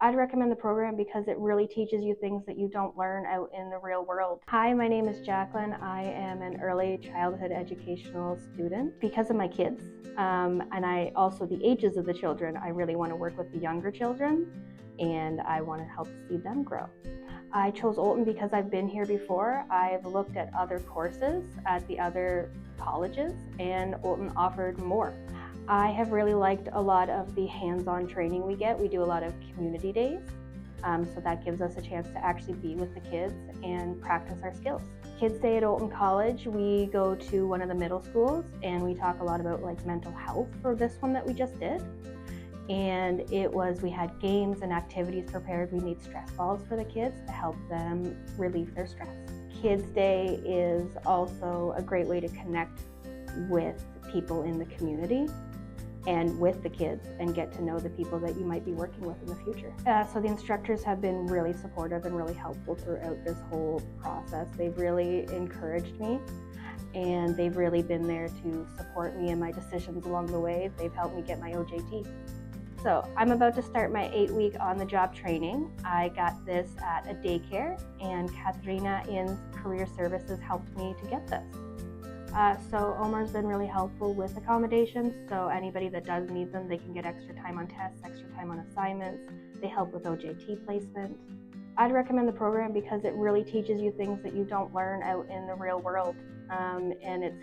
I'd recommend the program because it really teaches you things that you don't learn out in the real world. Hi, my name is Jacquelynn. I am an early childhood educational student. Because of my kids, and I also the ages of the children, I really want to work with the younger children, and I want to help see them grow. I chose Oulton because I've been here before. I've looked at other courses at the other colleges, and Oulton offered more. I have really liked a lot of the hands-on training we get. We do a lot of community days, so that gives us a chance to actually be with the kids and practice our skills. Kids Day at Oulton College, we go to one of the middle schools and we talk a lot about like mental health for this one that we just did. And we had games and activities prepared. We made stress balls for the kids to help them relieve their stress. Kids Day is also a great way to connect with people in the community and with the kids and get to know the people that you might be working with in the future. So the instructors have been really supportive and really helpful throughout this whole process. They've really encouraged me and they've really been there to support me in my decisions along the way. They've helped me get my OJT. So I'm about to start my 8-week on-the-job training. I got this at a daycare and Katharina in Career Services helped me to get this. So Omar's been really helpful with accommodations, so anybody that does need them, they can get extra time on tests, extra time on assignments. They help with OJT placement. I'd recommend the program because it really teaches you things that you don't learn out in the real world, and it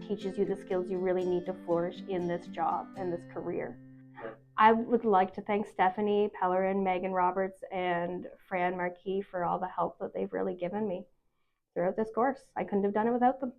teaches you the skills you really need to flourish in this job and this career. I would like to thank Stephanie Pellerin, Megan Roberts, and Fran Marquis for all the help that they've really given me throughout this course. I couldn't have done it without them.